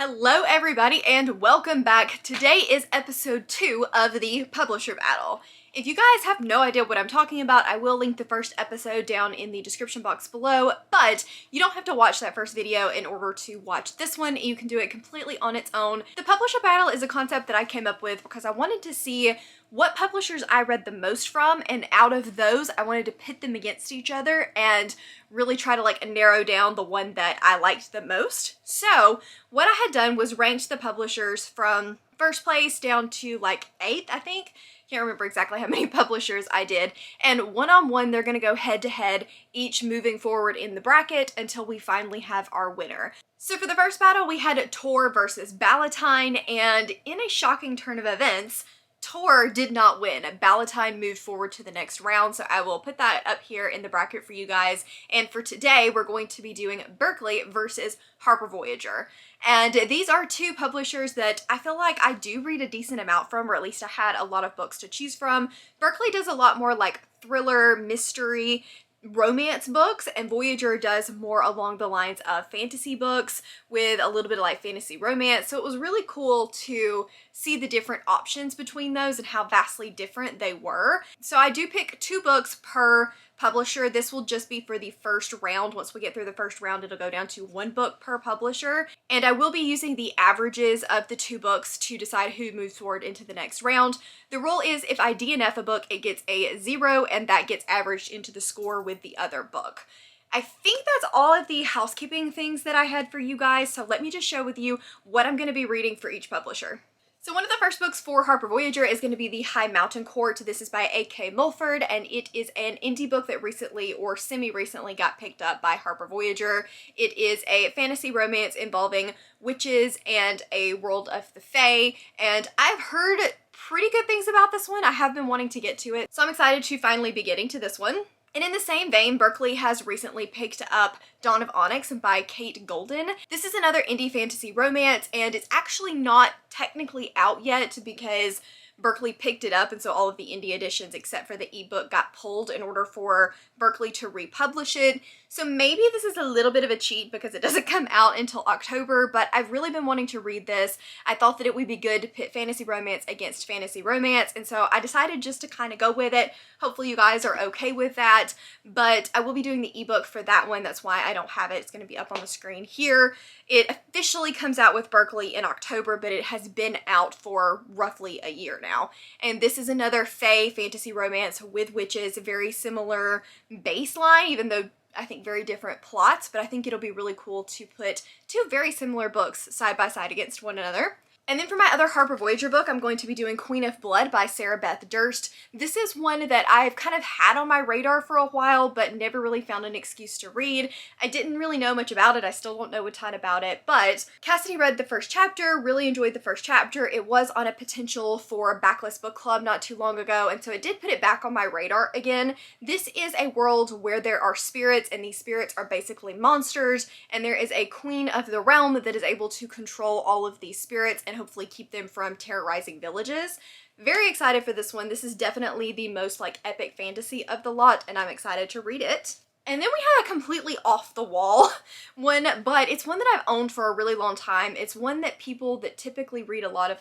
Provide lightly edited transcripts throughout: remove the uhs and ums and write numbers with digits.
Hello everybody and welcome back. Today is episode 2 of the publisher battle. If you guys have no idea what I'm talking about, I will link the first episode down in the description box below, but you don't have to watch that first video in order to watch this one. You can do it completely on its own. The publisher battle is a concept that I came up with because I wanted to see what publishers I read the most from, and out of those, I wanted to pit them against each other and really try to narrow down the one that I liked the most. So what I had done was ranked the publishers from first place down to 8th, I think. Can't remember exactly how many publishers I did. And one-on-one, they're gonna go head-to-head, each moving forward in the bracket until we finally have our winner. So for the first battle, we had Tor versus Ballotine, and in a shocking turn of events, Tor did not win. Ballotine moved forward to the next round, so I will put that up here in the bracket for you guys. And for today, we're going to be doing Berkeley versus Voyager. And these are two publishers that I feel like I do read a decent amount from, or at least I had a lot of books to choose from. Berkeley does a lot more thriller, mystery, romance books, and Voyager does more along the lines of fantasy books with a little bit of fantasy romance. So it was really cool to see the different options between those and how vastly different they were. So I do pick 2 books per publisher. This will just be for the first round. Once we get through the first round, it'll go down to 1 book per publisher. And I will be using the averages of the 2 books to decide who moves forward into the next round. The rule is if I DNF a book, it gets a 0, and that gets averaged into the score with the other book. I think that's all of the housekeeping things that I had for you guys, so let me just share with you what I'm going to be reading for each publisher. So one of the first books for Voyager is going to be The High Mountain Court. This is by A.K. Mulford, and it is an indie book that recently or semi-recently got picked up by Voyager. It is a fantasy romance involving witches and a world of the Fae, and I've heard pretty good things about this one. I have been wanting to get to it, so I'm excited to finally be getting to this one. And in the same vein, Berkeley has recently picked up Dawn of Onyx by Kate Golden. This is another indie fantasy romance, and it's actually not technically out yet because Berkeley picked it up, and so all of the indie editions except for the ebook got pulled in order for Berkeley to republish it. So maybe this is a little bit of a cheat because it doesn't come out until October, but I've really been wanting to read this. I thought that it would be good to pit fantasy romance against fantasy romance, and so I decided just to kind of go with it. Hopefully you guys are okay with that, but I will be doing the ebook for that one. That's why I don't have it. It's going to be up on the screen here. It officially comes out with Berkeley in October, but it has been out for roughly a year now. And this is another Fae fantasy romance with witches, very similar baseline, even though I think very different plots, but I think it'll be really cool to put 2 very similar books side by side against one another. And then for my other Voyager book, I'm going to be doing Queen of Blood by Sarah Beth Durst. This is one that I've kind of had on my radar for a while, but never really found an excuse to read. I didn't really know much about it. I still don't know a ton about it, but Cassidy read the first chapter, really enjoyed the first chapter. It was on a potential for a backlist book club not too long ago, and so it did put it back on my radar again. This is a world where there are spirits, and these spirits are basically monsters, and there is a queen of the realm that is able to control all of these spirits and hopefully keep them from terrorizing villages. Very excited for this one. This is definitely the most epic fantasy of the lot, and I'm excited to read it. And then we have a completely off the wall one, but it's one that I've owned for a really long time. It's one that people that typically read a lot of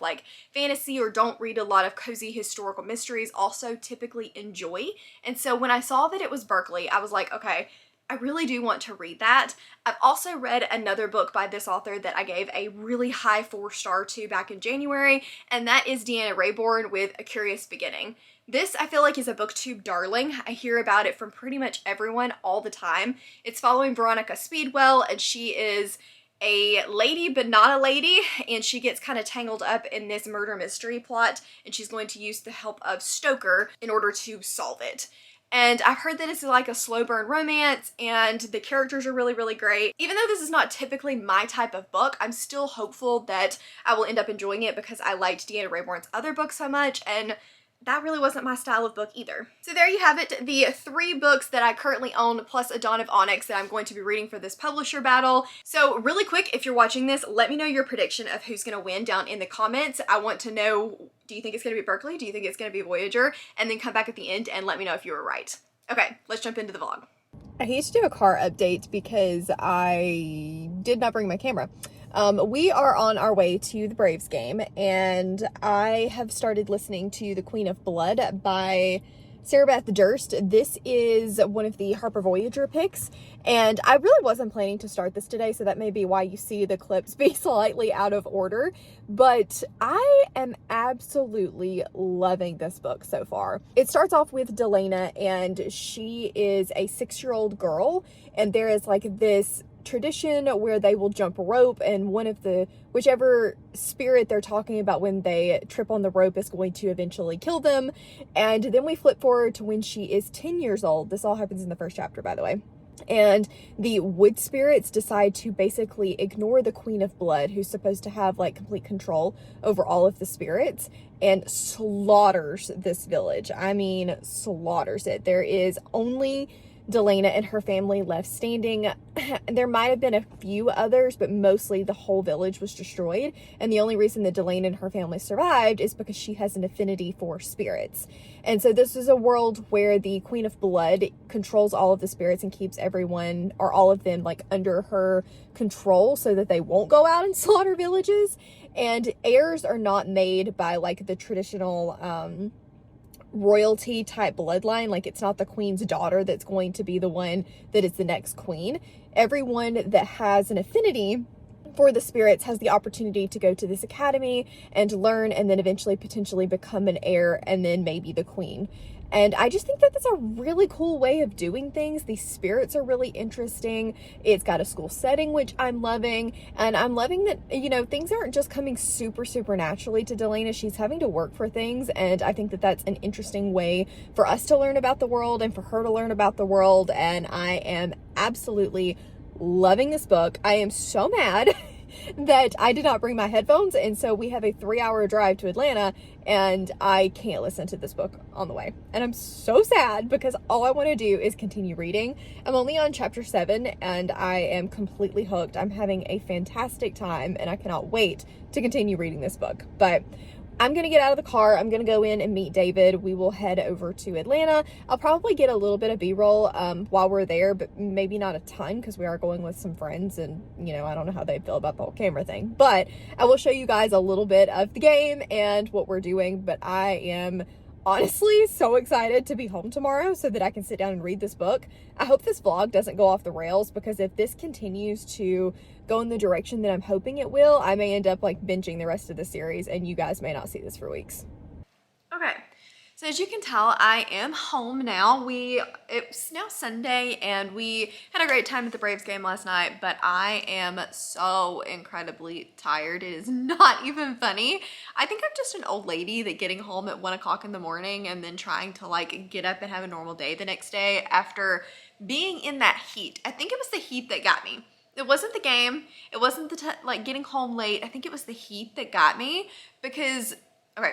fantasy or don't read a lot of cozy historical mysteries also typically enjoy. And so when I saw that it was Berkeley, I was like, okay, I really do want to read that. I've also read another book by this author that I gave a really high 4-star to back in January, and that is Deanna Raybourn with A Curious Beginning. This, I feel like, is a booktube darling. I hear about it from pretty much everyone all the time. It's following Veronica Speedwell, and she is a lady but not a lady, and she gets kind of tangled up in this murder mystery plot, and she's going to use the help of Stoker in order to solve it. And I've heard that it's a slow burn romance, and the characters are really, really great. Even though this is not typically my type of book, I'm still hopeful that I will end up enjoying it because I liked Deanna Raybourn's other books so much, and that really wasn't my style of book either. So there you have it, the 3 books that I currently own plus a Dawn of Onyx that I'm going to be reading for this publisher battle. So really quick, if you're watching this, let me know your prediction of who's going to win down in the comments. I want to know, do you think it's going to be Berkeley? Do you think it's going to be Voyager? And then come back at the end and let me know if you were right. Okay, let's jump into the vlog. I used to do a car update because I did not bring my camera. We are on our way to the Braves game, and I have started listening to The Queen of Blood by Sarah Beth Durst. This is one of the Harper Voyager picks, and I really wasn't planning to start this today, so that may be why you see the clips be slightly out of order, but I am absolutely loving this book so far. It starts off with Delana, and she is a 6-year-old girl, and there is like this tradition where they will jump rope, and whichever spirit they're talking about when they trip on the rope is going to eventually kill them. And then we flip forward to when she is 10 years old. This all happens in the first chapter, by the way. And the wood spirits decide to basically ignore the Queen of Blood, who's supposed to have like complete control over all of the spirits, and slaughters this village. I mean, slaughters it. There is only Delana and her family left standing. There might have been a few others, but mostly the whole village was destroyed. And the only reason that Delana and her family survived is because she has an affinity for spirits. And so this is a world where the Queen of Blood controls all of the spirits and keeps everyone, or all of them, like under her control so that they won't go out and slaughter villages. And heirs are not made by like the traditional royalty type bloodline. Like, it's not the queen's daughter that's going to be the one that is the next queen. Everyone that has an affinity for the spirits has the opportunity to go to this academy and learn, and then eventually potentially become an heir, and then maybe the queen. And I just think that that's a really cool way of doing things. These spirits are really interesting. It's got a school setting, which I'm loving. And I'm loving that, you know, things aren't just coming super naturally to Delana. She's having to work for things. And I think that that's an interesting way for us to learn about the world and for her to learn about the world. And I am absolutely loving this book. I am so mad that I did not bring my headphones, and so we have a 3-hour drive to Atlanta, and I can't listen to this book on the way. And I'm so sad because all I want to do is continue reading. I'm only on chapter 7, and I am completely hooked. I'm having a fantastic time, and I cannot wait to continue reading this book. But I'm going to get out of the car. I'm going to go in and meet David. We will head over to Atlanta. I'll probably get a little bit of B-roll while we're there, but maybe not a ton because we are going with some friends, and, you know, I don't know how they feel about the whole camera thing. But I will show you guys a little bit of the game and what we're doing. But I am honestly so excited to be home tomorrow so that I can sit down and read this book. I hope this vlog doesn't go off the rails, because if this continues to go in the direction that I'm hoping it will, I may end up like binging the rest of the series, and you guys may not see this for weeks. Okay, so as you can tell, I am home now. It's now Sunday, and we had a great time at the Braves game last night, but I am so incredibly tired. It is not even funny. I think I'm just an old lady that getting home at 1 o'clock in the morning and then trying to like get up and have a normal day the next day after being in that heat. I think it was the heat that got me. It wasn't the game. It wasn't the like getting home late. I think it was the heat that got me, because, okay,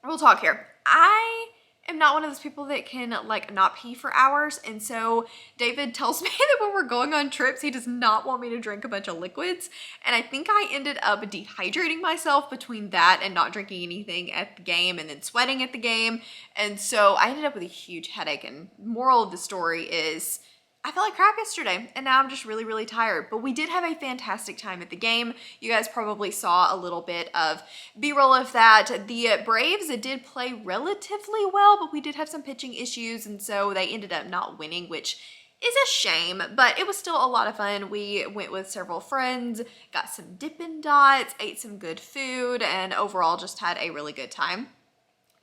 we'll talk here. I am not one of those people that can like not pee for hours. And so David tells me that when we're going on trips, he does not want me to drink a bunch of liquids. And I think I ended up dehydrating myself between that and not drinking anything at the game, and then sweating at the game. And so I ended up with a huge headache. And moral of the story is, I felt like crap yesterday, and now I'm just really tired. But we did have a fantastic time at the game. You guys probably saw a little bit of B-roll of that. The Braves did play relatively well, but we did have some pitching issues, and so they ended up not winning, which is a shame, but it was still a lot of fun. We went with several friends, got some Dippin' Dots, ate some good food, and overall just had a really good time.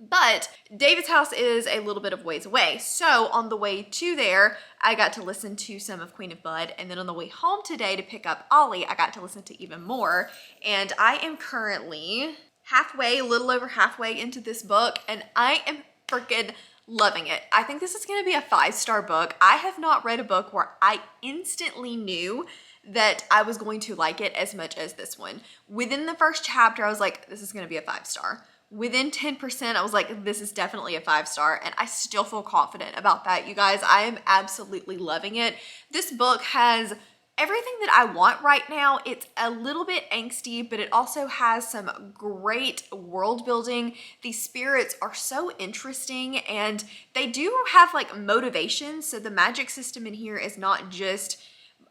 But David's house is a little bit of ways away. So on the way to there, I got to listen to some of Queen of Blood. And then on the way home today to pick up Ollie, I got to listen to even more. And I am currently a little over halfway into this book, and I am freaking loving it. I think this is going to be a 5-star book. I have not read a book where I instantly knew that I was going to like it as much as this one. Within the first chapter, I was like, this is going to be a 5-star. Within 10%, I was like, this is definitely a 5-star, and I still feel confident about that. You guys, I am absolutely loving it. This book has everything that I want right now. It's a little bit angsty, but it also has some great world building. These spirits are so interesting, and they do have like motivations. So the magic system in here is not just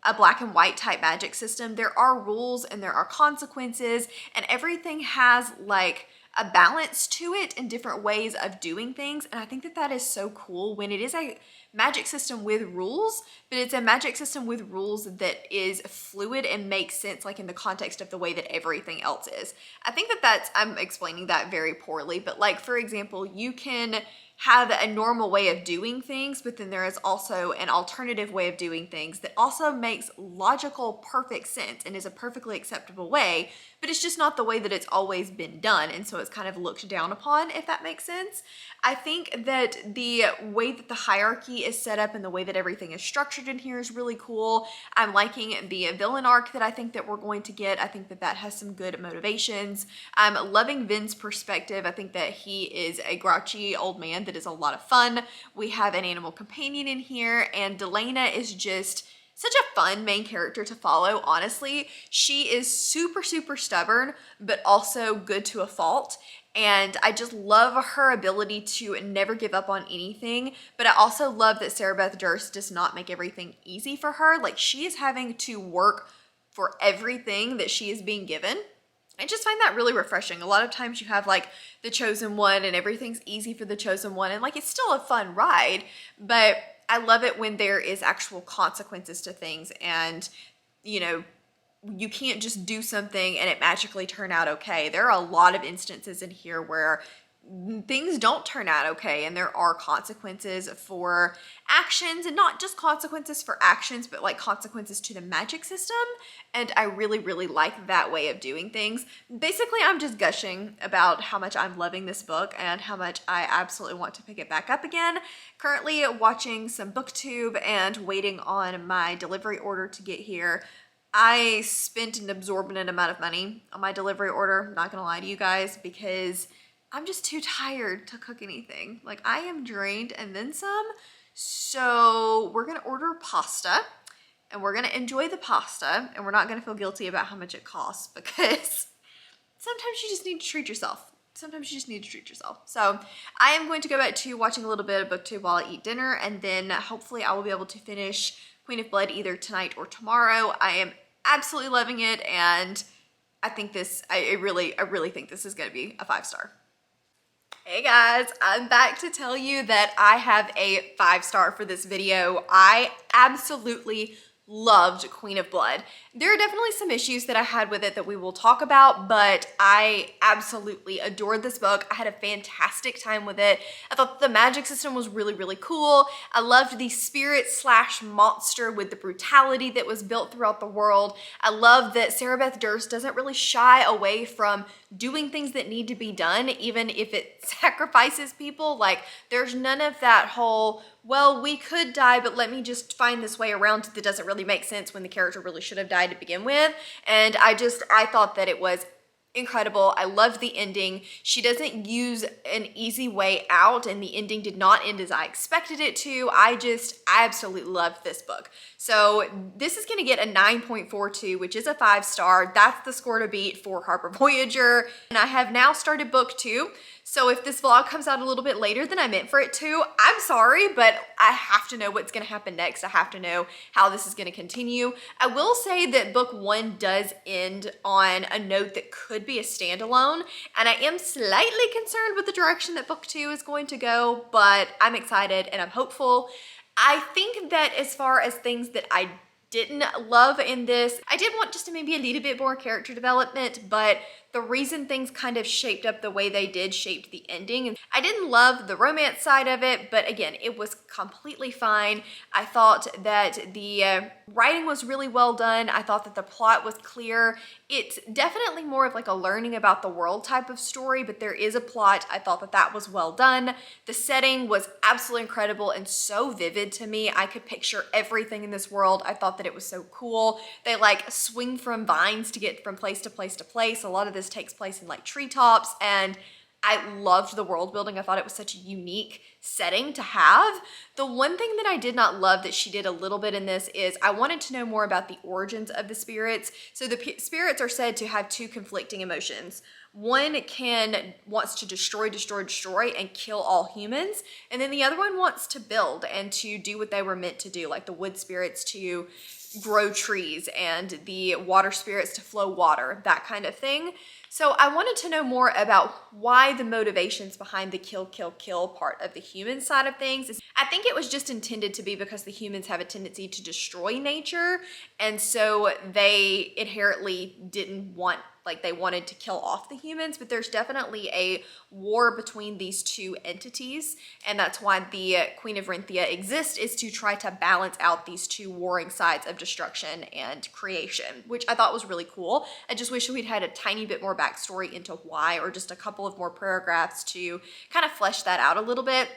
a black and white type magic system. There are rules and there are consequences, and everything has like a balance to it and different ways of doing things. And I think that that is so cool when it is a magic system with rules, but it's a magic system with rules that is fluid and makes sense like in the context of the way that everything else is. I think that that's, I'm explaining that very poorly, but like for example, you can have a normal way of doing things, but then there is also an alternative way of doing things that also makes logical, perfect sense and is a perfectly acceptable way, but it's just not the way that it's always been done. And so it's kind of looked down upon, if that makes sense. I think that the way that the hierarchy is set up and the way that everything is structured in here is really cool. I'm liking the villain arc that I think that we're going to get. I think that that has some good motivations. I'm loving Vin's perspective. I think that he is a grouchy old man that is a lot of fun. We have an animal companion in here, and Delana is just such a fun main character to follow, honestly. She is super, super stubborn, but also good to a fault. And I just love her ability to never give up on anything. But I also love that Sarah Beth Durst does not make everything easy for her. Like, she is having to work for everything that she is being given. I just find that really refreshing. A lot of times you have like the chosen one and everything's easy for the chosen one, and like it's still a fun ride, but I love it when there is actual consequences to things, and you know, you can't just do something and it magically turn out okay. There are a lot of instances in here where things don't turn out okay, and there are consequences for actions, and not just consequences for actions, but like consequences to the magic system. And I really, really like that way of doing things. Basically, I'm just gushing about how much I'm loving this book and how much I absolutely want to pick it back up again. Currently watching some booktube and waiting on my delivery order to get here. I spent an absorbent amount of money on my delivery order, not gonna lie to you guys, because I'm just too tired to cook anything. Like, I am drained and then some. So we're gonna order pasta and we're gonna enjoy the pasta, and we're not gonna feel guilty about how much it costs, because sometimes you just need to treat yourself. Sometimes you just need to treat yourself. So I am going to go back to watching a little bit of booktube while I eat dinner, and then hopefully I will be able to finish Queen of Blood either tonight or tomorrow. I am absolutely loving it, and I think this, I really think this is gonna be a 5-star. Hey guys, I'm back to tell you that I have a 5-star for this video. I absolutely loved Queen of Blood. There are definitely some issues that I had with it that we will talk about, but I absolutely adored this book. I had a fantastic time with it. I thought the magic system was really, really cool. I loved the spirit slash monster with the brutality that was built throughout the world. I love that Sarah Beth Durst doesn't really shy away from doing things that need to be done, even if it sacrifices people. Like, there's none of that whole, well, we could die, but let me just find this way around that doesn't really make sense when the character really should have died to begin with. And I thought that it was incredible. I loved the ending. She doesn't use an easy way out, and the ending did not end as I expected it to. I absolutely loved this book. So this is going to get a 9.42, which is a 5-star. That's the score to beat for Harper Voyager. And I have now started book 2. So if this vlog comes out a little bit later than I meant for it to, I'm sorry, but I have to know what's gonna happen next. I have to know how this is gonna continue. I will say that book 1 does end on a note that could be a standalone, and I am slightly concerned with the direction that book 2 is going to go, but I'm excited and I'm hopeful. I think that as far as things that I didn't love in this, I did want just maybe a little bit more character development, but the reason things kind of shaped up the way they did shaped the ending. I didn't love the romance side of it, but again, it was completely fine. I thought that the writing was really well done. I thought that the plot was clear. It's definitely more of like a learning about the world type of story, but there is a plot. I thought that that was well done. The setting was absolutely incredible and so vivid to me. I could picture everything in this world. I thought that it was so cool. They like swing from vines to get from place to place to place. A lot of this takes place in like treetops, and I loved the world building. I thought it was such a unique setting to have. The one thing that I did not love that she did a little bit in this is I wanted to know more about the origins of the spirits. So the spirits are said to have 2 conflicting emotions. One wants to destroy and kill all humans, and then the other one wants to build and to do what they were meant to do, like the wood spirits to grow trees and the water spirits to flow water, that kind of thing. So I wanted to know more about why the motivations behind the kill, kill, kill part of the human side of things. I think it was just intended to be because the humans have a tendency to destroy nature, and so they inherently didn't want, like, they wanted to kill off the humans, but there's definitely a war between these two entities, and that's why the Queen of Renthia exists, is to try to balance out these two warring sides of destruction and creation, which I thought was really cool. I just wish we'd had a tiny bit more backstory into why, or just a couple of more paragraphs to kind of flesh that out a little bit.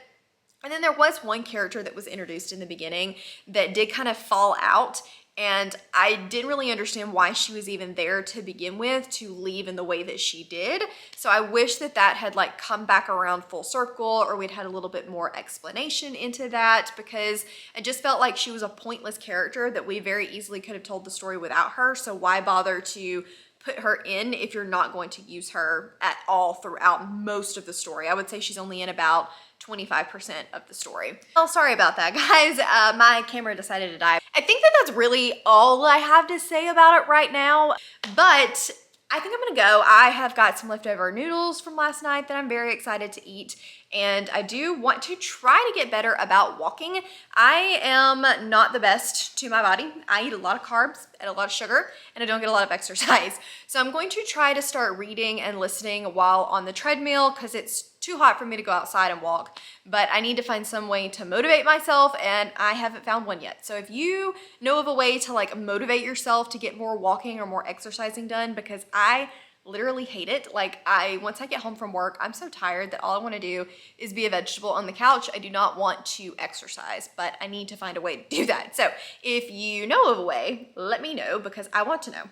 And then there was one character that was introduced in the beginning that did kind of fall out, and I didn't really understand why she was even there to begin with, to leave in the way that she did. So I wish that that had like come back around full circle, or we'd had a little bit more explanation into that, because I just felt like she was a pointless character that we very easily could have told the story without her. So why bother to put her in if you're not going to use her at all throughout most of the story? I would say she's only in about 25% of the story. Well, sorry about that, guys. My camera decided to die. I think that that's really all I have to say about it right now, but I think I'm gonna go. I have got some leftover noodles from last night that I'm very excited to eat, and I do want to try to get better about walking. I am not the best to my body. I eat a lot of carbs and a lot of sugar, and I don't get a lot of exercise. So I'm going to try to start reading and listening while on the treadmill, because it's too hot for me to go outside and walk, but I need to find some way to motivate myself, and I haven't found one yet. So if you know of a way to like motivate yourself to get more walking or more exercising done, because I literally hate it. Like, once I get home from work, I'm so tired that all I want to do is be a vegetable on the couch. I do not want to exercise, but I need to find a way to do that. So if you know of a way, let me know, because I want to know.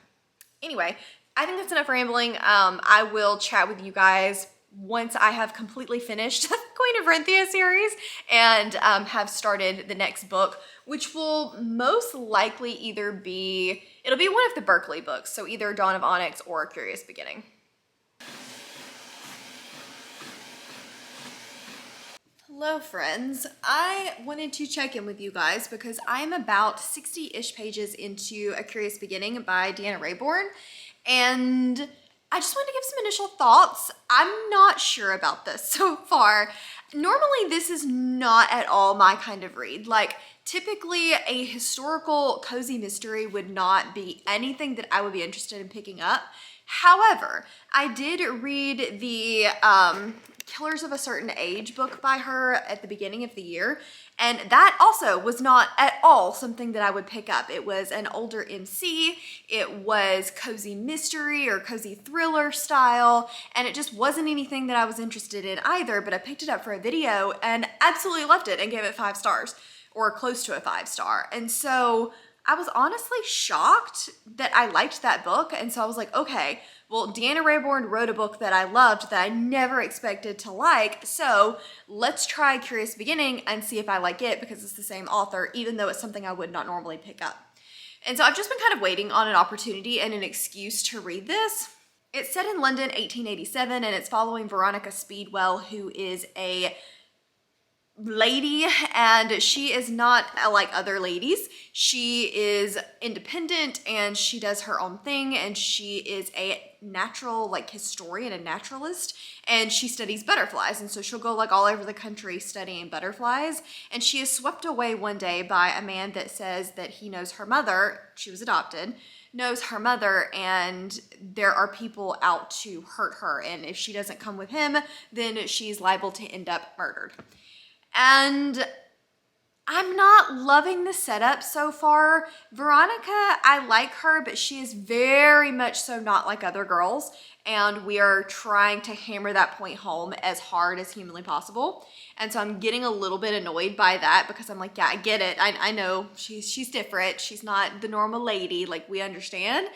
Anyway, I think that's enough rambling. I will chat with you guys once I have completely finished the Queen of Renthia series and have started the next book, which will most likely either be, it'll be one of the Berkeley books, so either Dawn of Onyx or A Curious Beginning. Hello friends, I wanted to check in with you guys because I'm about 60-ish pages into A Curious Beginning by Deanna Raybourn, and I just wanted to give some initial thoughts. I'm not sure about this so far. Normally, this is not at all my kind of read. Like, typically a historical cozy mystery would not be anything that I would be interested in picking up. However, I did read the Killers of a Certain Age book by her at the beginning of the year, and that also was not at all something that I would pick up. It was an older MC, it was cozy mystery or cozy thriller style, and it just wasn't anything that I was interested in either, but I picked it up for a video and absolutely loved it and gave it 5 stars, or close to a 5-star. And so I was honestly shocked that I liked that book, and so I was like, okay, well, Deanna Raybourn wrote a book that I loved that I never expected to like, so let's try Curious Beginning and see if I like it, because it's the same author, even though it's something I would not normally pick up. And so I've just been kind of waiting on an opportunity and an excuse to read this. It's set in London, 1887, and it's following Veronica Speedwell, who is a lady, and she is not like other ladies. She is independent and she does her own thing, and she is a natural like historian, a naturalist, and she studies butterflies, and so she'll go like all over the country studying butterflies. And she is swept away one day by a man that says that he knows her mother, she was adopted, knows her mother, and there are people out to hurt her, and if she doesn't come with him, then she's liable to end up murdered. And I'm not loving the setup so far. Veronica, I like her, but she is very much so not like other girls, and we are trying to hammer that point home as hard as humanly possible. And so I'm getting a little bit annoyed by that, because I'm like, yeah, I get it. I know she's different. She's not the normal lady, like, we understand.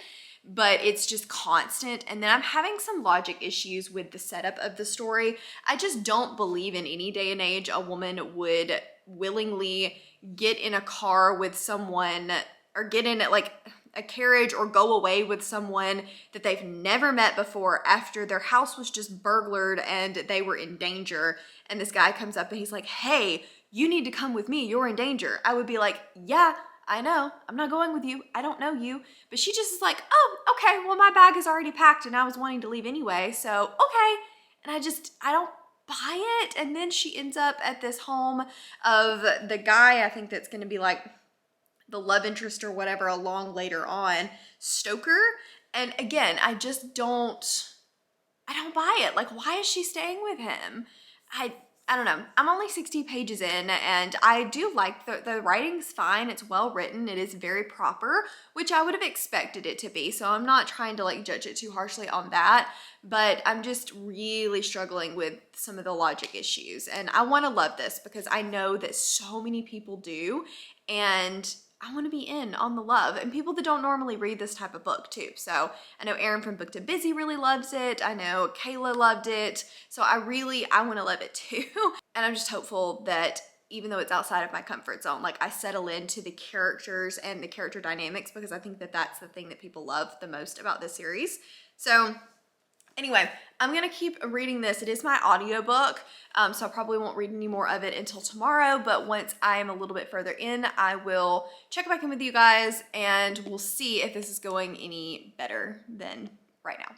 But it's just constant. And then I'm having some logic issues with the setup of the story. I just don't believe in any day and age a woman would willingly get in a car with someone, or get in like a carriage or go away with someone that they've never met before after their house was just burglared and they were in danger. And this guy comes up and he's like, hey, you need to come with me, you're in danger. I would be like, yeah, I know, I'm not going with you. I don't know you. But she just is like, oh, okay, well, my bag is already packed and I was wanting to leave anyway, so okay. And I don't buy it. And then she ends up at this home of the guy, I think that's gonna be like the love interest or whatever along later on, Stoker. And again, I don't buy it. Like, why is she staying with him? I don't know. I'm only 60 pages in and I do like the writing's fine. It's well written. It is very proper, which I would have expected it to be. So I'm not trying to like judge it too harshly on that, but I'm just really struggling with some of the logic issues. And I want to love this because I know that so many people do, and I want to be in on the love, and people that don't normally read this type of book too. So I know Erin from Book to Busy really loves it. I know Kayla loved it. So I want to love it too. And I'm just hopeful that even though it's outside of my comfort zone, like I settle into the characters and the character dynamics, because I think that that's the thing that people love the most about this series. So anyway, I'm gonna keep reading this. It is my audiobook, so I probably won't read any more of it until tomorrow, but once I am a little bit further in, I will check back in with you guys and we'll see if this is going any better than right now.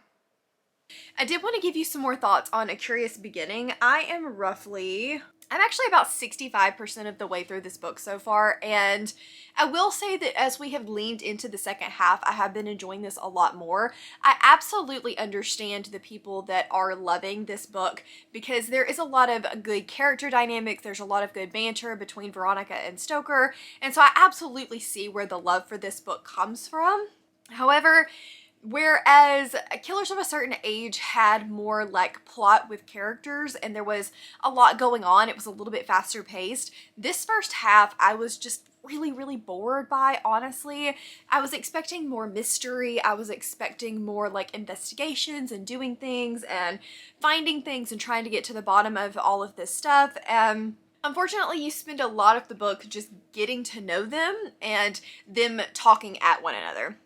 I did want to give you some more thoughts on A Curious Beginning. I'm actually about 65% of the way through this book so far, and I will say that as we have leaned into the second half, I have been enjoying this a lot more. I absolutely understand the people that are loving this book because there is a lot of good character dynamics, there's a lot of good banter between Veronica and Stoker, and so I absolutely see where the love for this book comes from. However, whereas Killers of a Certain Age had more like plot with characters and there was a lot going on, it was a little bit faster paced. This first half I was just really bored by, honestly. I was expecting more mystery. I was expecting more like investigations and doing things and finding things and trying to get to the bottom of all of this stuff. Unfortunately, you spend a lot of the book just getting to know them and them talking at one another.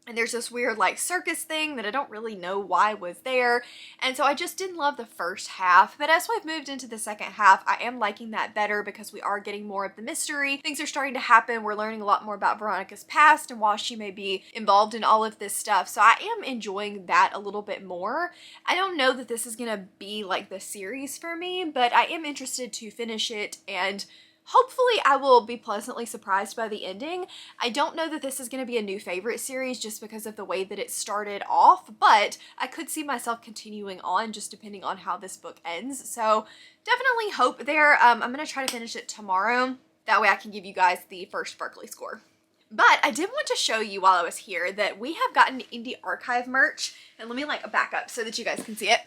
And there's this weird like circus thing that I don't really know why was there. And so I just didn't love the first half. But as we've moved into the second half, I am liking that better because we are getting more of the mystery. Things are starting to happen. We're learning a lot more about Veronica's past and why she may be involved in all of this stuff. So I am enjoying that a little bit more. I don't know that this is going to be like the series for me, but I am interested to finish it, and hopefully I will be pleasantly surprised by the ending. I don't know that this is going to be a new favorite series just because of the way that it started off, but I could see myself continuing on just depending on how this book ends. So definitely hope there. I'm going to try to finish it tomorrow. That way I can give you guys the first Berkeley score. But I did want to show you while I was here that we have gotten Indie Archive merch. And let me like back up so that you guys can see it.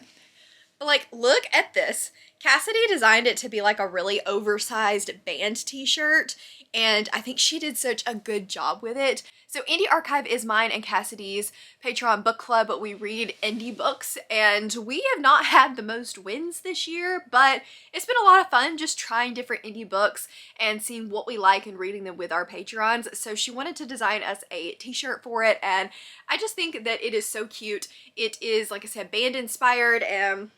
But like, look at this. Cassidy designed it to be like a really oversized band t-shirt, and I think she did such a good job with it. So Indie Archive is mine and Cassidy's Patreon book club, but we read indie books, and we have not had the most wins this year, but it's been a lot of fun just trying different indie books and seeing what we like and reading them with our Patrons. So she wanted to design us a t-shirt for it, and I just think that it is so cute. It is, like I said, band inspired, and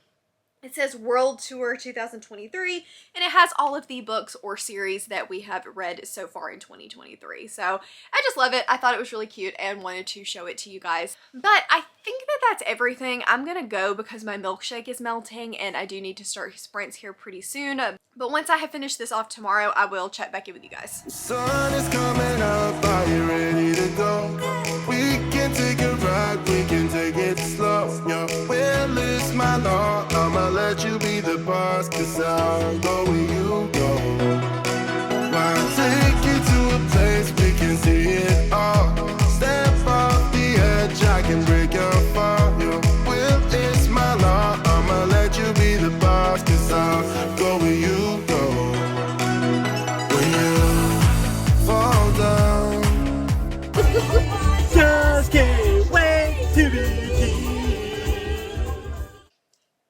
it says World Tour 2023, and it has all of the books or series that we have read so far in 2023. So I just love it. I thought it was really cute and wanted to show it to you guys. But I think that that's everything. I'm gonna go because my milkshake is melting and I do need to start sprints here pretty soon. But once I have finished this off tomorrow, I will check back in with you guys. Sun is coming up, are you ready to go? We can take a ride, we can take it slow. Your will is my law, I'ma let you be the boss, cause I'll go where you go. I'll take you to a place we can see it all. Step off the edge, I can break your fall. Your will is my law, I'ma let you be the boss, cause I'll go where you go. When you fall down, just can't wait to be king.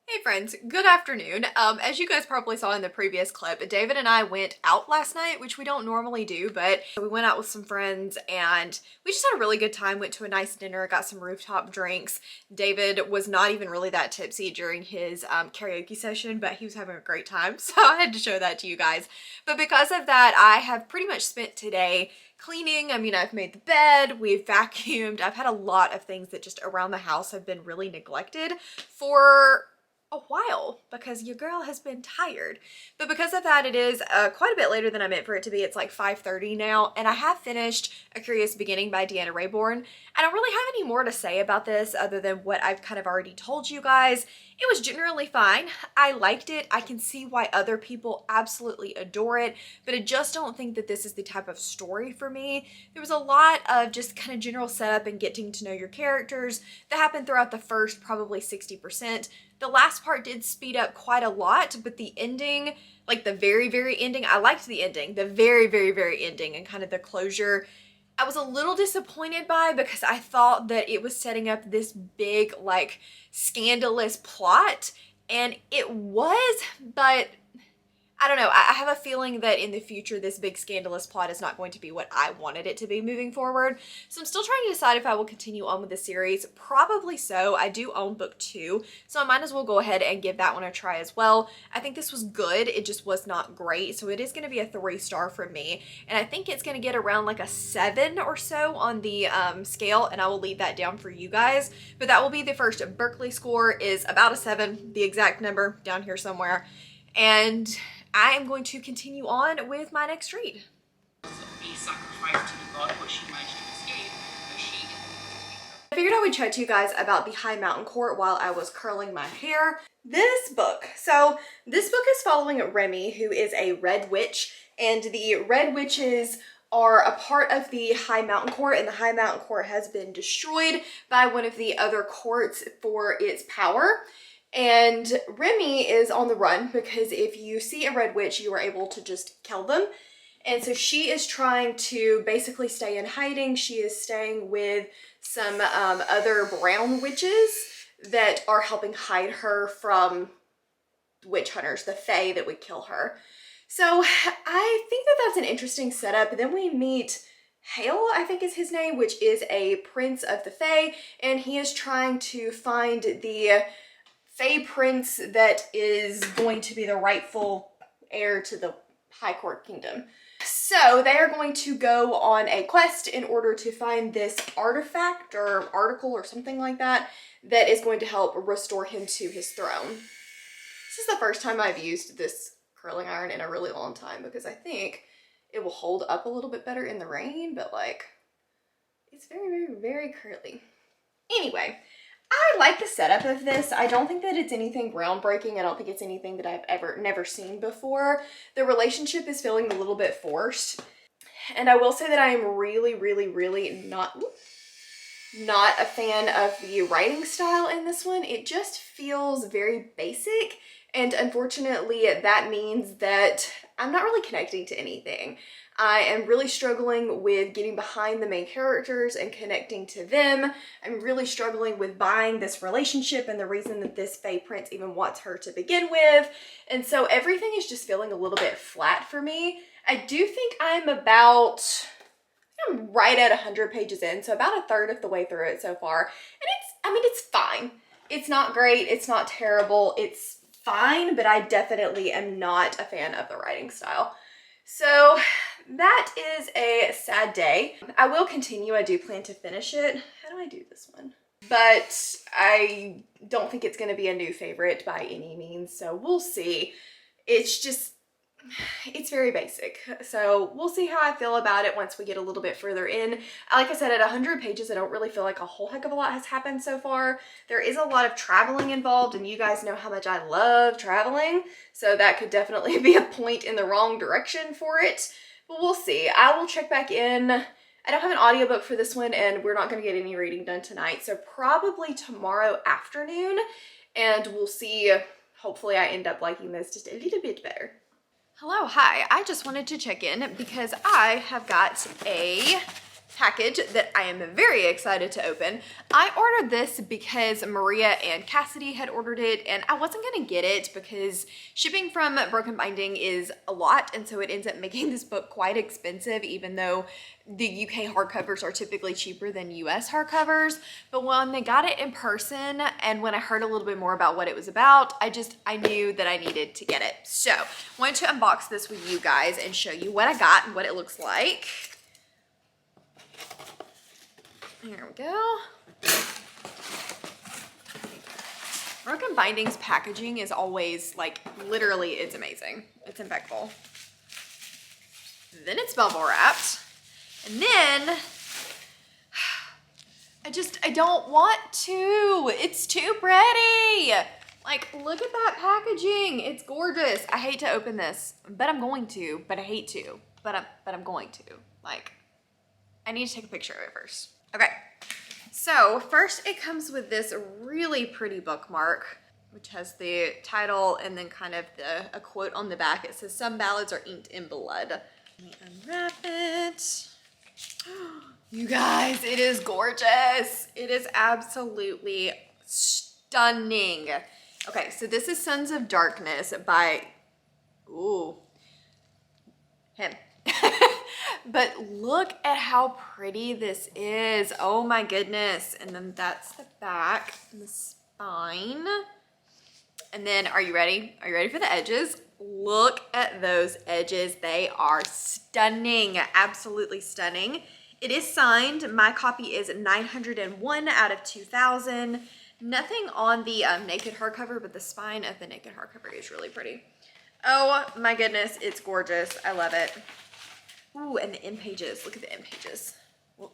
Hey friends, good afternoon. As you guys probably saw in the previous clip, David and I went out last night, which we don't normally do, but we went out with some friends and we just had a really good time. Went to a nice dinner, got some rooftop drinks. David was not even really that tipsy during his karaoke session, but he was having a great time, so I had to show that to you guys. But because of that, I have pretty much spent today cleaning. I mean, I've made the bed, we've vacuumed. I've had a lot of things that just around the house have been really neglected for a while because your girl has been tired. But because of that, it is quite a bit later than I meant for it to be. It's like 5:30 now, and I have finished A Curious Beginning by Deanna Raybourn. I don't really have any more to say about this other than what I've kind of already told you guys. It was generally fine. I liked it. I can see why other people absolutely adore it, but I just don't think that this is the type of story for me. There was a lot of just kind of general setup and getting to know your characters that happened throughout the first probably 60%. The last part did speed up quite a lot, but the ending, like the very, very ending, I liked the ending. The very, very, very ending and kind of the closure, I was a little disappointed by because I thought that it was setting up this big, like, scandalous plot, and it was, but I don't know. I have a feeling that in the future, this big scandalous plot is not going to be what I wanted it to be moving forward. So I'm still trying to decide if I will continue on with the series. Probably so. I do own book 2, so I might as well go ahead and give that one a try as well. I think this was good. It just was not great. So it is going to be a 3-star from me. And I think it's going to get around like a 7 or so on the scale, and I will leave that down for you guys. But that will be the first. Berkeley score is about a 7, the exact number down here somewhere. And I am going to continue on with my next read. Be sacrificed to the god where she managed to escape, but she... I figured I would chat to you guys about the High Mountain Court while I was curling my hair. This book is following Remy, who is a red witch, and the red witches are a part of the High Mountain Court, and the High Mountain Court has been destroyed by one of the other courts for its power. And Remy is on the run because if you see a red witch, you are able to just kill them. And so she is trying to basically stay in hiding. She is staying with some other brown witches that are helping hide her from witch hunters, the fae that would kill her. So I think that that's an interesting setup. Then we meet Hale, I think is his name, which is a prince of the fae, and he is trying to find the fae prince that is going to be the rightful heir to the High Court Kingdom. So they are going to go on a quest in order to find this artifact or article or something like that that is going to help restore him to his throne. This is the first time I've used this curling iron in a really long time because I think it will hold up a little bit better in the rain, but like, it's very, very, very curly. Anyway, I like the setup of this. I don't think that it's anything groundbreaking. I don't think it's anything that I've never seen before. The relationship is feeling a little bit forced. And I will say that I am really, really, really not a fan of the writing style in this one. It just feels very basic. And unfortunately, that means that I'm not really connecting to anything. I am really struggling with getting behind the main characters and connecting to them. I'm really struggling with buying this relationship and the reason that this fae prince even wants her to begin with. And so everything is just feeling a little bit flat for me. I do think I'm right at 100 pages in, so about a third of the way through it so far. And it's fine. It's not great, it's not terrible, it's fine, but I definitely am not a fan of the writing style. So that is a sad day. I will continue. I do plan to finish it. How do I do this one? But I don't think it's going to be a new favorite by any means, so we'll see. It's very basic. So we'll see how I feel about it once we get a little bit further in. Like I said, at 100 pages, I don't really feel like a whole heck of a lot has happened so far. There is a lot of traveling involved, and you guys know how much I love traveling. So that could definitely be a point in the wrong direction for it. But we'll see. I will check back in. I don't have an audiobook for this one, and we're not going to get any reading done tonight. So probably tomorrow afternoon, and we'll see. Hopefully I end up liking this just a little bit better. Hello, hi. I just wanted to check in because I have got a package that I am very excited to open. I ordered this because Maria and Cassidy had ordered it, and I wasn't gonna get it because shipping from Broken Binding is a lot, and so it ends up making this book quite expensive, even though the UK hardcovers are typically cheaper than US hardcovers. But when they got it in person and when I heard a little bit more about what it was about, I knew that I needed to get it. So I wanted to unbox this with you guys and show you what I got and what it looks like. Here we go. Broken Binding's packaging is always, like, literally, it's amazing. It's impeccable. Then it's bubble wrapped. And then, I don't want to. It's too pretty. Like, look at that packaging. It's gorgeous. I hate to open this, but I'm going to, but I hate to, but I'm going to. Like, I need to take a picture of it first. Okay, so first it comes with this really pretty bookmark, which has the title and then kind of a quote on the back. It says, "Some ballads are inked in blood." Let me unwrap it. You guys, it is gorgeous. It is absolutely stunning. Okay, so this is Sons of Darkness by, him. But look at how pretty this is. Oh my goodness. And then that's the back and the spine. And then, are you ready? Are you ready for the edges? Look at those edges. They are stunning, absolutely stunning. It is signed. My copy is 901 out of 2,000. Nothing on the naked hardcover, but the spine of the naked hardcover is really pretty. Oh my goodness, it's gorgeous. I love it. Ooh, and the end pages. Look at the end pages. Well,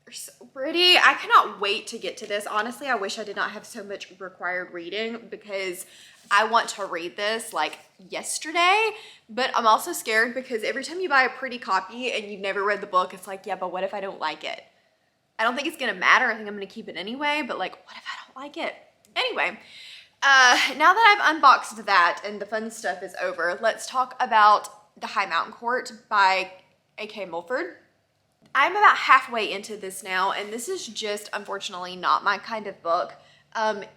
they're so pretty. I cannot wait to get to this. Honestly, I wish I did not have so much required reading because I want to read this like yesterday, but I'm also scared because every time you buy a pretty copy and you've never read the book, it's like, yeah, but what if I don't like it? I don't think it's gonna matter. I think I'm gonna keep it anyway, but like, what if I don't like it? Anyway, now that I've unboxed that and the fun stuff is over, let's talk about The High Mountain Court by A.K. Mulford. I'm about halfway into this now, and this is just, unfortunately, not my kind of book.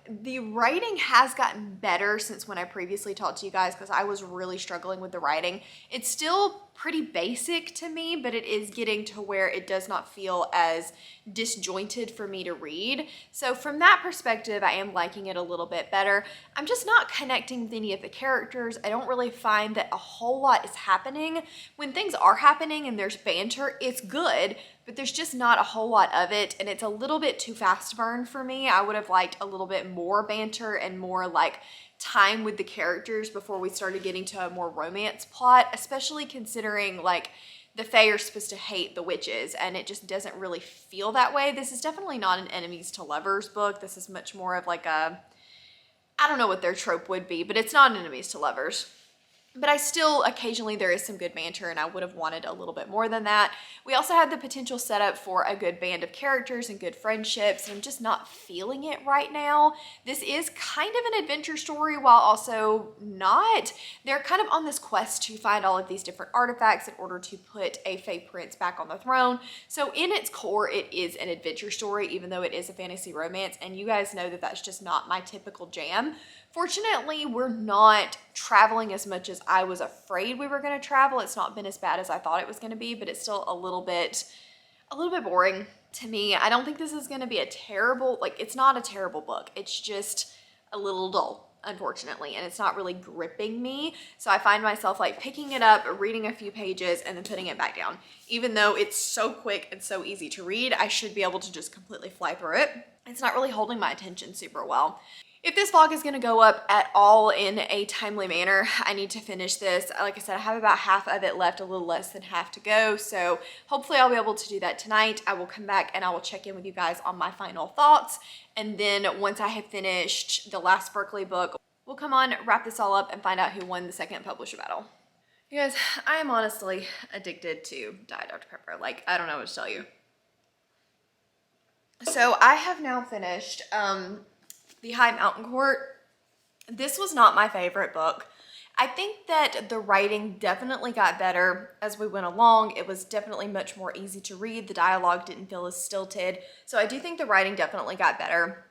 The writing has gotten better since when I previously talked to you guys because I was really struggling with the writing. It's still pretty basic to me, but it is getting to where it does not feel as disjointed for me to read. So from that perspective, I am liking it a little bit better. I'm just not connecting with any of the characters. I don't really find that a whole lot is happening. When things are happening and there's banter, it's good, but there's just not a whole lot of it, and it's a little bit too fast burn for me. I would have liked a little bit more banter and more like time with the characters before we started getting to a more romance plot, especially considering like the Fae are supposed to hate the witches and it just doesn't really feel that way. This is definitely not an enemies to lovers book. This is much more of like a, I don't know what their trope would be, but it's not an enemies to lovers. But I still, occasionally there is some good banter and I would have wanted a little bit more than that. We also had the potential setup for a good band of characters and good friendships, and I'm just not feeling it right now. This is kind of an adventure story while also not. They're kind of on this quest to find all of these different artifacts in order to put a Fae prince back on the throne. So in its core, it is an adventure story, even though it is a fantasy romance, and you guys know that that's just not my typical jam. Fortunately, we're not traveling as much as I was afraid we were going to travel. It's not been as bad as I thought it was going to be, but it's still a little bit boring to me. I don't think this is going to be a terrible, like, it's not a terrible book. It's just a little dull, unfortunately, and it's not really gripping me. So I find myself like picking it up, reading a few pages, and then putting it back down. Even though it's so quick and so easy to read, I should be able to just completely fly through it. It's not really holding my attention super well. If this vlog is going to go up at all in a timely manner, I need to finish this. Like I said, I have about half of it left, a little less than half to go. So hopefully I'll be able to do that tonight. I will come back and I will check in with you guys on my final thoughts. And then once I have finished the last Berkeley book, we'll come on, wrap this all up, and find out who won the second publisher battle. You guys, I am honestly addicted to Diet Dr. Pepper. Like, I don't know what to tell you. So I have now finished The High Mountain Court. This was not my favorite book I think that the writing definitely got better as we went along. It was definitely much more easy to read. The dialogue didn't feel as stilted. So I do think the writing definitely got better.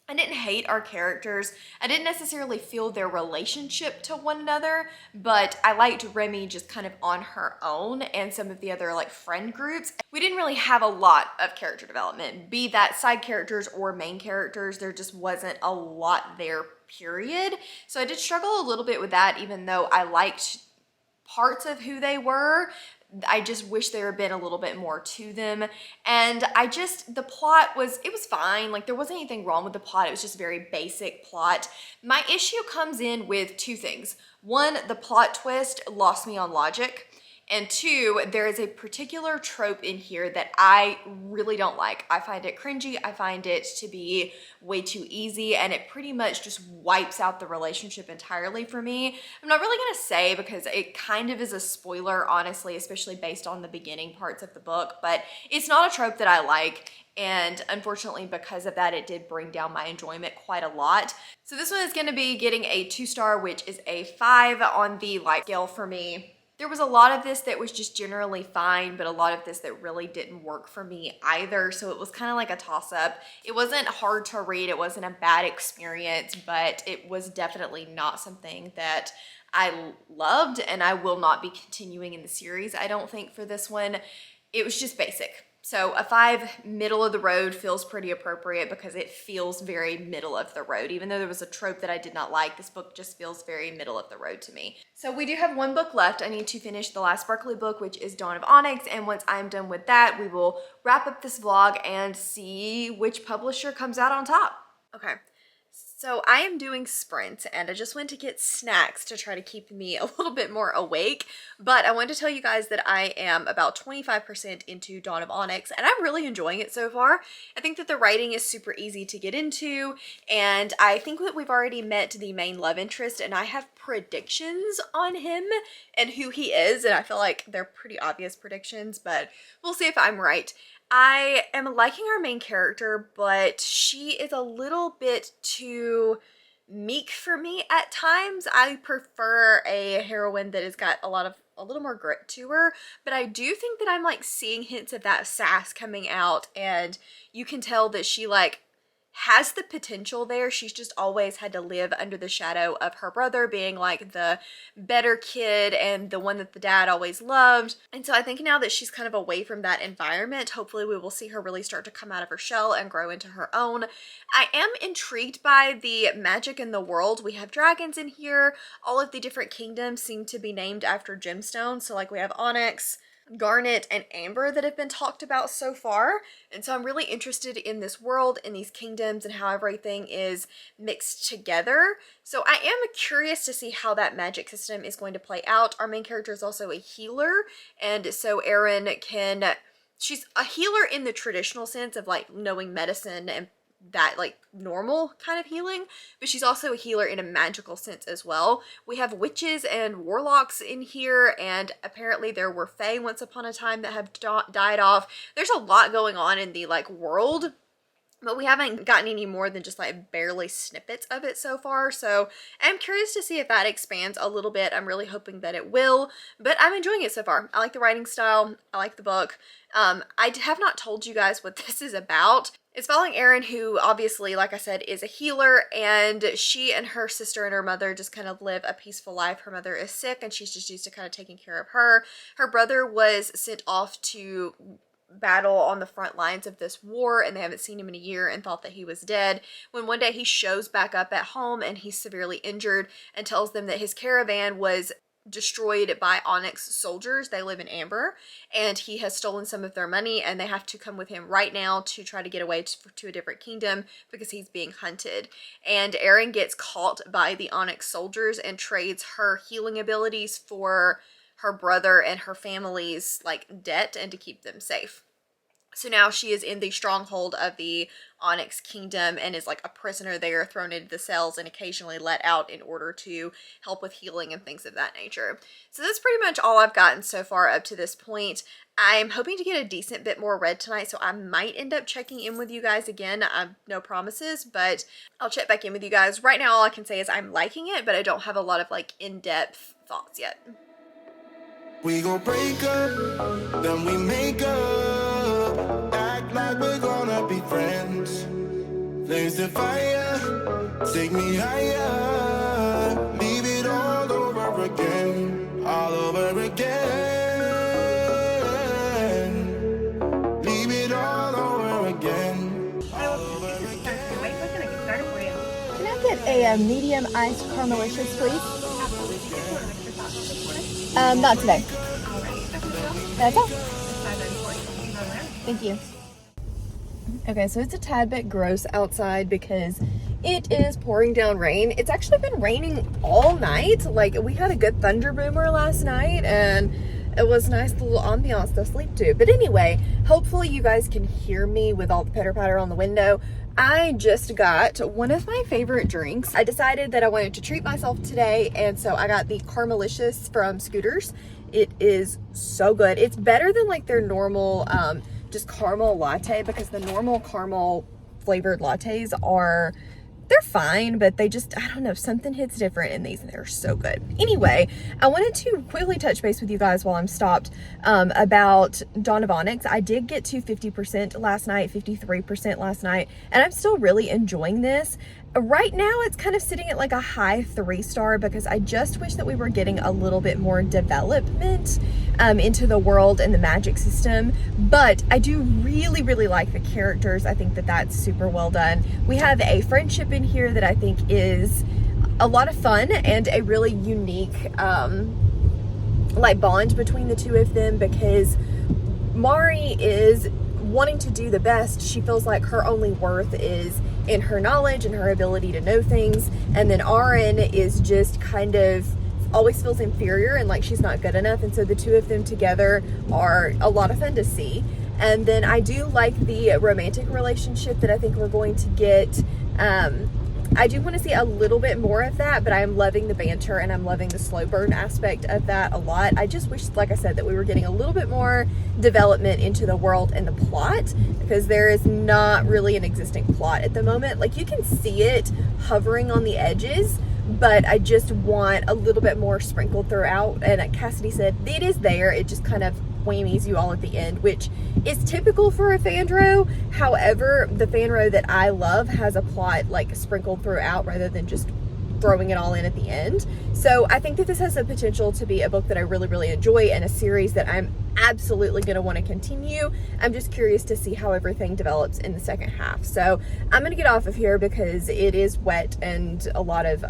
I didn't hate our characters. I didn't necessarily feel their relationship to one another, but I liked Remy just kind of on her own and some of the other like friend groups. We didn't really have a lot of character development, be that side characters or main characters. There just wasn't a lot there, period. So I did struggle a little bit with that, even though I liked parts of who they were. I just wish there had been a little bit more to them. And the plot was fine. Like, there wasn't anything wrong with the plot. It was just very basic plot. My issue comes in with two things. One, the plot twist lost me on logic. And two, there is a particular trope in here that I really don't like. I find it cringy. I find it to be way too easy, and it pretty much just wipes out the relationship entirely for me. I'm not really gonna say because it kind of is a spoiler, honestly, especially based on the beginning parts of the book, but it's not a trope that I like. And unfortunately, because of that, it did bring down my enjoyment quite a lot. So this one is gonna be getting a 2-star, which is a 5 on the like scale for me. There was a lot of this that was just generally fine, but a lot of this that really didn't work for me either. So it was kind of like a toss-up. It wasn't hard to read. It wasn't a bad experience, but it was definitely not something that I loved, and I will not be continuing in the series, I don't think, for this one. It was just basic. So a 5, middle of the road, feels pretty appropriate because it feels very middle of the road. Even though there was a trope that I did not like, this book just feels very middle of the road to me. So we do have one book left. I need to finish the last Berkeley book, which is Dawn of Onyx. And once I'm done with that, we will wrap up this vlog and see which publisher comes out on top. Okay. So I am doing sprints, and I just went to get snacks to try to keep me a little bit more awake, but I wanted to tell you guys that I am about 25% into Dawn of Onyx, and I'm really enjoying it so far. I think that the writing is super easy to get into, and I think that we've already met the main love interest, and I have predictions on him and who he is, and I feel like they're pretty obvious predictions, but we'll see if I'm right. I am liking our main character, but she is a little bit too meek for me at times. I prefer a heroine that has got a little more grit to her, but I do think that I'm like seeing hints of that sass coming out, and you can tell that she like has the potential there. She's just always had to live under the shadow of her brother being like the better kid and the one that the dad always loved. And so I think now that she's kind of away from that environment, hopefully we will see her really start to come out of her shell and grow into her own. I am intrigued by the magic in the world. We have dragons in here. All of the different kingdoms seem to be named after gemstones. So like we have Onyx, Garnet, and Amber that have been talked about so far. And so I'm really interested in this world, in these kingdoms, and how everything is mixed together. So I am curious to see how that magic system is going to play out. Our main character is also a healer, and so Erin she's a healer in the traditional sense of like knowing medicine and that like normal kind of healing, but she's also a healer in a magical sense as well. We have witches and warlocks in here, and apparently there were fae once upon a time that have died off. There's a lot going on in the like world, but we haven't gotten any more than just like barely snippets of it so far. So I'm curious to see if that expands a little bit. I'm really hoping that it will, but I'm enjoying it so far. I like the writing style. I like the book. I have not told you guys what this is about. It's following Erin, who obviously, like I said, is a healer, and she and her sister and her mother just kind of live a peaceful life. Her mother is sick, and she's just used to kind of taking care of her. Her brother was sent off to battle on the front lines of this war, and they haven't seen him in a year and thought that he was dead, when one day he shows back up at home and he's severely injured and tells them that his caravan was destroyed by Onyx soldiers. They live in Amber, and he has stolen some of their money, and they have to come with him right now to try to get away to a different kingdom because he's being hunted. And Erin gets caught by the Onyx soldiers and trades her healing abilities for her brother and her family's like debt and to keep them safe. So now she is in the stronghold of the Onyx kingdom and is like a prisoner there, thrown into the cells and occasionally let out in order to help with healing and things of that nature. So that's pretty much all I've gotten so far up to this point. I'm hoping to get a decent bit more read tonight, so I might end up checking in with you guys again. No promises, but I'll check back in with you guys. Right now all I can say is I'm liking it, but I don't have a lot of like in-depth thoughts yet. We gon' break up, then we make up. Act like we're gonna be friends. Flames the fire, take me higher. Leave it all over again, all over again. Leave it all over again, all over again. Can I get a medium iced caramelicious, please? Not today. That's all. Thank you. Okay, so it's a tad bit gross outside because it is pouring down rain. It's actually been raining all night. Like, we had a good thunder boomer last night, and it was nice little ambiance to sleep to. But anyway, hopefully you guys can hear me with all the pitter patter on the window. I just got one of my favorite drinks. I decided that I wanted to treat myself today, and so I got the Caramelicious from Scooters. It is so good. It's better than like their normal just caramel latte, because the normal caramel flavored lattes are, they're fine, but they just, I don't know, something hits different in these and they're so good. Anyway, I wanted to quickly touch base with you guys while I'm stopped about Dawn of Onyx. I did get to 50% last night, 53% last night, and I'm still really enjoying this. Right now, it's kind of sitting at like a high 3-star because I just wish that we were getting a little bit more development into the world and the magic system. But I do really, really like the characters. I think that that's super well done. We have a friendship in here that I think is a lot of fun and a really unique like bond between the two of them, because Mari is wanting to do the best. She feels like her only worth is in her knowledge and her ability to know things, and then Aaron is just kind of always feels inferior and like she's not good enough, and so the two of them together are a lot of fun to see. And then I do like the romantic relationship that I think we're going to get. I do want to see a little bit more of that, but I am loving the banter and I'm loving the slow burn aspect of that a lot. I just wish, like I said, that we were getting a little bit more development into the world and the plot, because there is not really an existing plot at the moment. Like, you can see it hovering on the edges, but I just want a little bit more sprinkled throughout. And Cassidy said it is there, it just kind of whammies you all at the end, which is typical for a fanro. However, the fanro that I love has a plot like sprinkled throughout rather than just throwing it all in at the end. So I think that this has the potential to be a book that I really, really enjoy, and a series that I'm absolutely going to want to continue. I'm just curious to see how everything develops in the second half. So I'm going to get off of here because it is wet and a lot of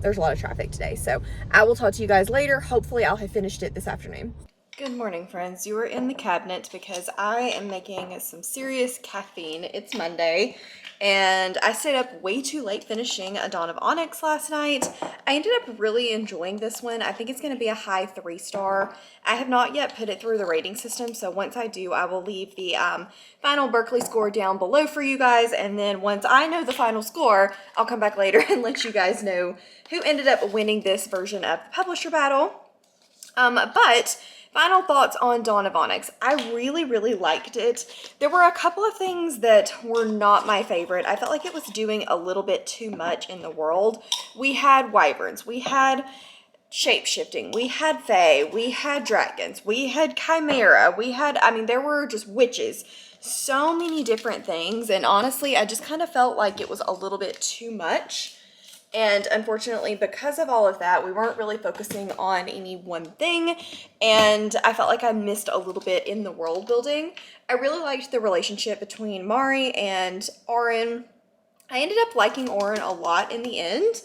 there's a lot of traffic today. So I will talk to you guys later. Hopefully I'll have finished it this afternoon. Good morning, friends. You are in the cabinet because I am making some serious caffeine. It's Monday, and I stayed up way too late finishing A Dawn of Onyx last night. I ended up really enjoying this one. I think it's going to be a high 3-star. I have not yet put it through the rating system, so once I do, I will leave the final Berkeley score down below for you guys, and then once I know the final score, I'll come back later and let you guys know who ended up winning this version of the publisher battle. But final thoughts on Dawn of Onyx. I really, really liked it. There were a couple of things that were not my favorite. I felt like it was doing a little bit too much in the world. We had wyverns, we had shape-shifting, we had fae, we had dragons, we had chimera, we had, I mean, there were just witches. So many different things, and honestly, I just kind of felt like it was a little bit too much. And unfortunately, because of all of that, we weren't really focusing on any one thing, and I felt like I missed a little bit in the world building. I really liked the relationship between Mari and Auron. I ended up liking Auron a lot in the end.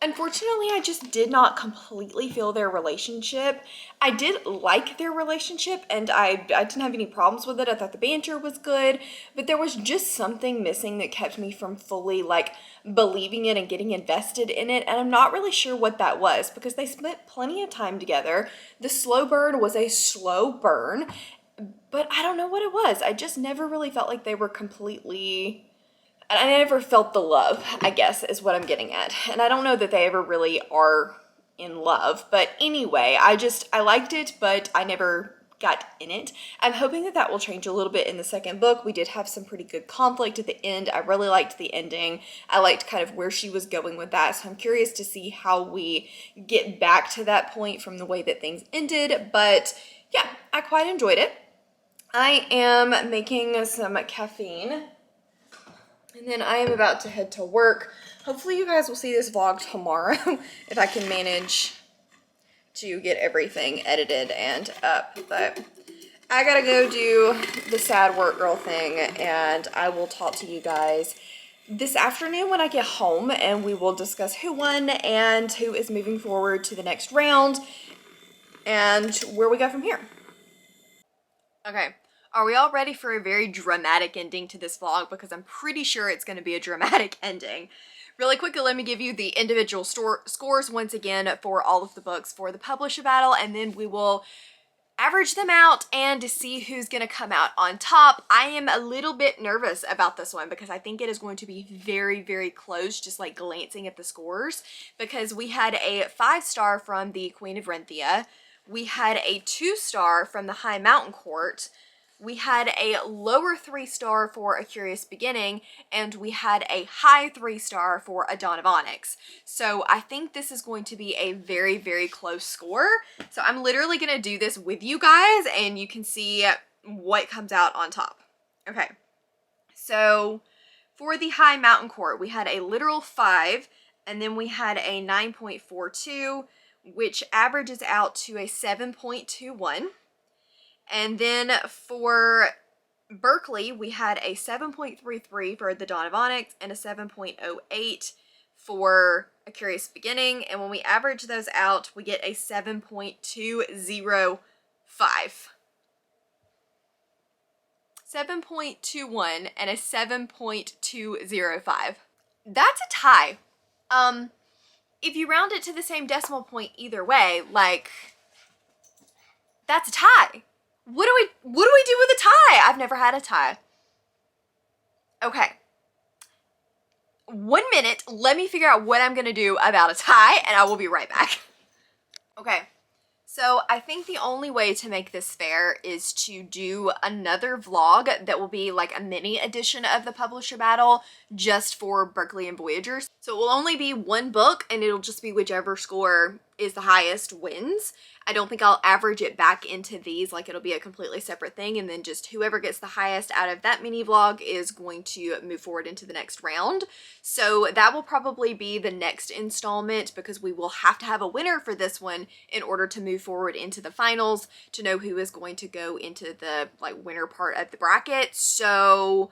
Unfortunately, I just did not completely feel their relationship. I did like their relationship, and I didn't have any problems with it. I thought the banter was good, but there was just something missing that kept me from fully, like, believing it and getting invested in it, and I'm not really sure what that was, because they spent plenty of time together. The slow burn was a slow burn, but I don't know what it was. I just never really felt like they were completely, I never felt the love, I guess, is what I'm getting at. And I don't know that they ever really are in love, but anyway, I liked it, but I never got in it. I'm hoping that that will change a little bit in the second book. We did have some pretty good conflict at the end. I really liked the ending. I liked kind of where she was going with that, so I'm curious to see how we get back to that point from the way that things ended, but yeah, I quite enjoyed it. I am making some caffeine, and then I am about to head to work. Hopefully you guys will see this vlog tomorrow if I can manage to get everything edited and up, but I gotta go do the sad work girl thing, and I will talk to you guys this afternoon when I get home, and we will discuss who won and who is moving forward to the next round and where we go from here. Okay, are we all ready for a very dramatic ending to this vlog? Because I'm pretty sure it's going to be a dramatic ending. Really quickly, let me give you the individual scores once again for all of the books for the publisher battle, and then we will average them out and see who's going to come out on top. I am a little bit nervous about this one because I think it is going to be very, very close, just like glancing at the scores, because we had a 5-star from the Queen of Renthia, we had a 2-star from the High Mountain Court, we had a lower 3-star for A Curious Beginning, and we had a high 3-star for A Dawn of Onyx. So I think this is going to be a very, very close score. So I'm literally going to do this with you guys, and you can see what comes out on top. Okay, so for the High Mountain Court, we had a literal 5, and then we had a 9.42, which averages out to a 7.21. And then for Berkeley, we had a 7.33 for The Dawn of Onyx and a 7.08 for A Curious Beginning. And when we average those out, we get a 7.205. 7.21 and a 7.205. That's a tie. If you round it to the same decimal point either way, like, that's a tie. What do we do with a tie? I've never had a tie. Okay. 1 minute. Let me figure out what I'm going to do about a tie, and I will be right back. Okay. So I think the only way to make this fair is to do another vlog that will be like a mini edition of the publisher battle just for Berkeley and Voyager. So it will only be one book, and it'll just be whichever score is the highest wins. I don't think I'll average it back into these, like it'll be a completely separate thing, and then just whoever gets the highest out of that mini vlog is going to move forward into the next round. So that will probably be the next installment, because we will have to have a winner for this one in order to move forward into the finals to know who is going to go into the like winner part of the bracket. So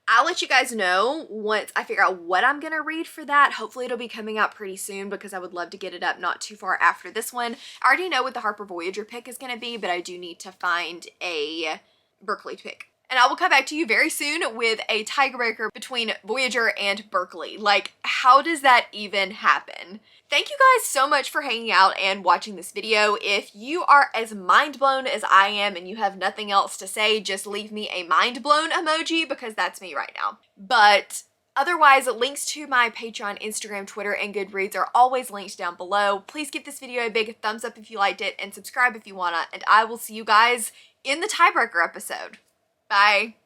I'll let you guys know once I figure out what I'm going to read for that. Hopefully it'll be coming out pretty soon, because I would love to get it up not too far after this one. I already know what the Harper Voyager pick is going to be, but I do need to find a Berkeley pick. And I will come back to you very soon with a tiebreaker between Voyager and Berkeley. Like, how does that even happen? Thank you guys so much for hanging out and watching this video. If you are as mind blown as I am and you have nothing else to say, just leave me a mind blown emoji, because that's me right now. But otherwise, links to my Patreon, Instagram, Twitter, and Goodreads are always linked down below. Please give this video a big thumbs up if you liked it, and subscribe if you wanna, and I will see you guys in the tiebreaker episode. Bye.